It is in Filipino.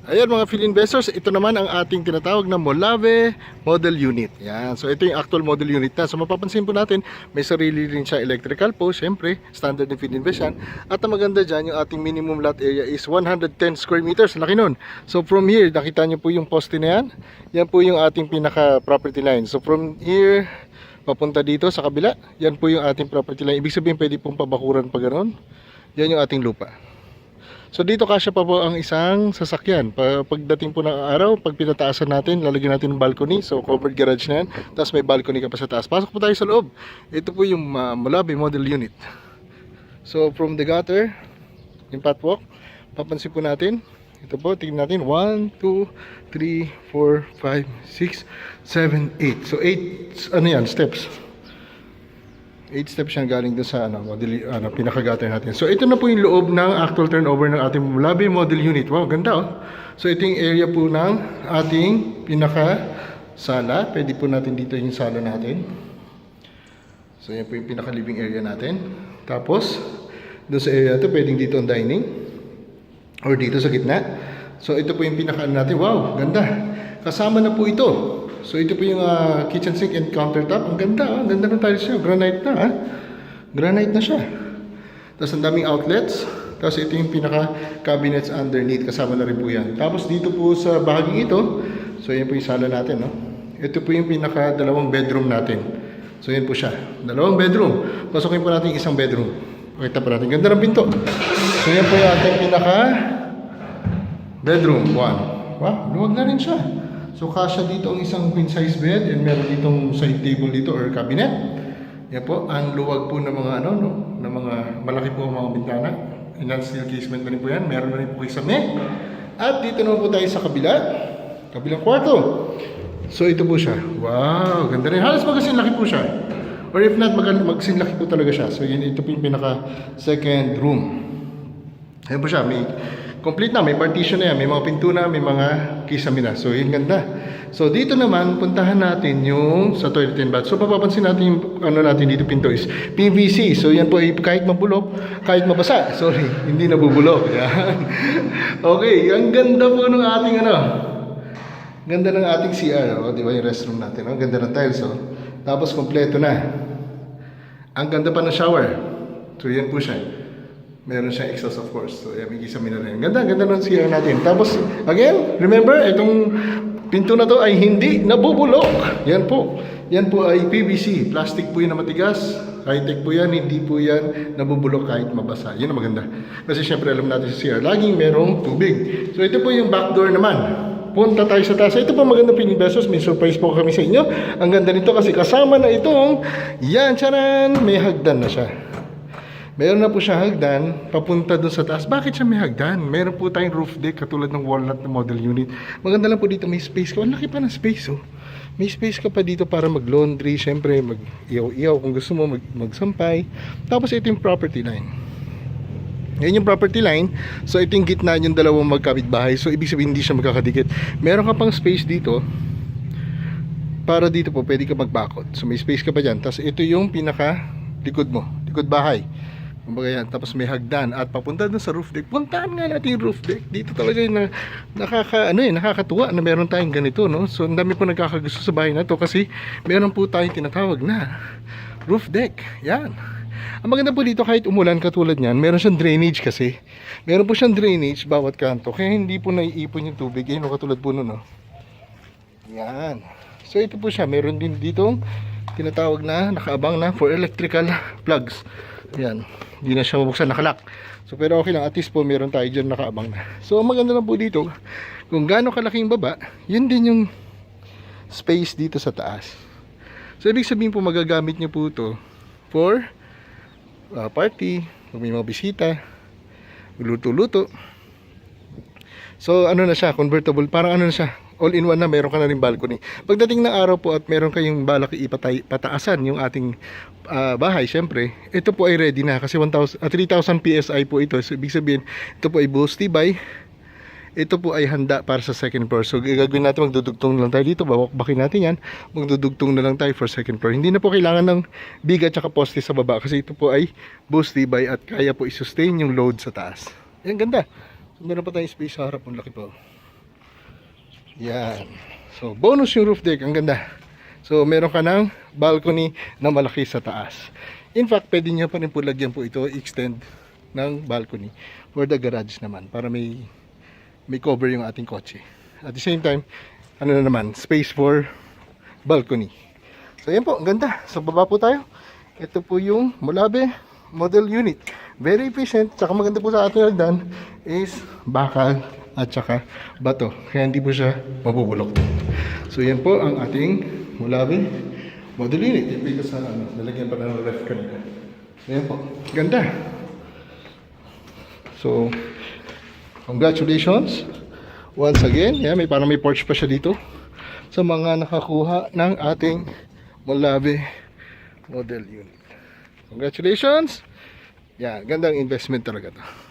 Ayan mga Phil investors, ito naman ang ating tinatawag na Molave model unit. Yan. So ito yung actual model unit na. So mapapansin po natin, may sarili rin siya electrical po, syempre, standard ng Phil Invest yan. At ang maganda dyan, yung ating minimum lot area is 110 square meters. Laki nun. So from here, nakita nyo po yung poste na yan. Yan po yung ating pinaka property line. So from here, papunta dito sa kabila, yan po yung ating property line. Ibig sabihin, pwede pong pabakuran pa gano'n. Yan yung ating lupa. So dito kasya pa po ang isang sasakyan. Pagdating po ng araw, pag pinataasan natin, lalagyan natin ng balcony. So covered garage na yan. Tapos may balcony ka pa sa taas. Pasok po tayo sa loob. Ito po yung Molave model unit. So from the gutter, yung pathwalk, papansin po natin. Ito po, tingnan natin. 1, 2, 3, 4, 5, 6, 7, 8. So 8, ano yan, steps. 8 steps siya galing doon sa pinakagater natin. So ito na po yung loob ng actual turnover ng ating Molave model unit. Wow, ganda oh. So ito yung area po ng ating pinaka sala. Pwede po natin dito yung sala natin. So yan po yung pinaka living area natin. Tapos doon sa area ito, pwedeng dito ang dining or dito sa gitna. So ito po yung pinaka natin. Wow, ganda. Kasama na po ito. So ito po yung kitchen sink and countertop. Ang ganda, ang ganda ng tiles niya. Granite na, granite na siya. Tapos ang daming outlets. Tapos ito yung pinaka cabinets underneath. Kasama na rin po yan. Tapos dito po sa bahaging ito, so yan po yung sala natin, no? Ito po yung pinaka dalawang bedroom natin. So yan po siya. Dalawang bedroom. Pasukin po natin yung isang bedroom. Pakita po natin. Ganda ng pinto. So yan po yung ating pinaka bedroom 1. Wow, luwag na rin siya. So kasya dito ang isang queen size bed and meron ditong side table dito or cabinet. Yan po, ang luwag po ng mga ng mga malaki po ang mga bintana. Enhanced steel casement na rin po yan. Meron na rin po kisame. At dito naman po tayo sa kabilang kwarto. So ito po siya. Wow, ganda rin. Halos magasinlaki po siya. Or if not, magsinlaki po talaga siya. So ito po yung pinaka second room. Ayan po siya, may complete na, may partition na yan, may mga pinto na, may mga kisame na. So yun ganda. So dito naman, puntahan natin yung sa toilet and bath. So papapansin natin yung natin dito pinto is PVC. So yan po ay kahit mabulok, kahit mabasa. Sorry, hindi nabubulok. Yan. Okay, ang ganda po ng ating ganda ng ating CR. O, di ba yung restroom natin? Ang ganda ng tiles. Oh. Tapos kompleto na. Ang ganda pa ng shower. So yan po siya. Meron siyang exhaust of course. So yan, may kisame na rin. Ganda ng CR natin. Tapos, again, remember, itong pinto na to ay hindi nabubulok. Yan po. Yan po ay PVC. Plastic po yun na matigas. High-tech po yan. Hindi po yan nabubulok kahit mabasa. Yan ang maganda. Kasi syempre alam natin sa CR, laging merong tubig. So ito po yung back door naman. Punta tayo sa taas. Ito po maganda pinibesos. May surprise po kami sa inyo. Ang ganda nito kasi kasama na itong yan, charan, may hagdan na siya. Meron na po siya hagdan, papunta dun sa taas. Bakit siya may hagdan? Meron po tayong roof deck katulad ng walnut na model unit. Maganda lang po dito, may space ka. Ang laki pa ng space, oh. May space ka pa dito para mag-laundry, syempre mag-iyaw-iyaw kung gusto mo, magsampay. Tapos ito yung property line. Yan yung property line. So ito yung gitna yung dalawang magkapit-bahay. So ibig sabihin hindi siya magkakadikit. Meron ka pang space dito. Para dito po, pwede ka magbakot. So may space ka pa dyan. Tapos ito yung pinaka likod mo, likod bahay. Kumbaga yan, tapos may hagdan at papunta dun sa roof deck. Puntaan nga natin yung roof deck. Dito talaga yung nakakatuwa na meron tayong ganito, no? So ang dami po nagkakagusto sa bahay na to kasi meron po tayong tinatawag na roof deck. Yan. Ang maganda po dito kahit umulan katulad niyan, meron siyang drainage kasi. Meron po siyang drainage bawat kanto. Kaya hindi po naiipon yung tubig. Yan, katulad po nun, no? Yan. So ito po siya, meron din ditong tinatawag na nakaabang na for electrical plugs. Yan. Hindi na siya mabuksan, nakalak. So pero okay lang, at least po meron tayo dyan nakaabang na. So ang maganda lang po dito, kung gaano kalaking baba, yun din yung space dito sa taas. So ibig sabihin po magagamit nyo po ito for party, kung may mga bisita, luto-luto. So ano na siya, convertible, parang ano na siya, all-in-one na, meron ka na rin balcony. Pagdating ng araw po at meron kayong balak pataasan yung ating bahay, syempre, ito po ay ready na kasi 3,000 PSI po ito. So ibig sabihin, ito po ay buhos tibay. Ito po ay handa para sa second floor. So gagawin natin, magdudugtong na lang tayo dito, babakbakin natin yan, magdudugtong na lang tayo for second floor. Hindi na po kailangan ng bigat at poste sa baba kasi ito po ay buhos tibay at kaya po i-sustain yung load sa taas. Yan, ganda. So meron pa tayong space sa harap, ang laki po. Yan. So, bonus yung roof deck. Ang ganda. So, meron ka ng balcony na malaki sa taas. In fact, pwede nyo pa rin po lagyan po ito, extend ng balcony for the garage naman para may cover yung ating kotse. At the same time, ano na naman, space for balcony. So, yan po. Ang ganda. So, baba po tayo. Ito po yung Molabe model unit. Very efficient. Tsaka maganda po sa ating hagdan is bakal at saka bato. Kaya hindi po siya mabubulok. So yan po ang ating Molabe model unit. Yan po ito sa nalagyan pa ng ref kanina. So yan po. Ganda. So congratulations. Once again, yan, parang may porch pa siya dito. Sa mga nakakuha ng ating Molabe model unit. Congratulations! Yan, gandang investment talaga to.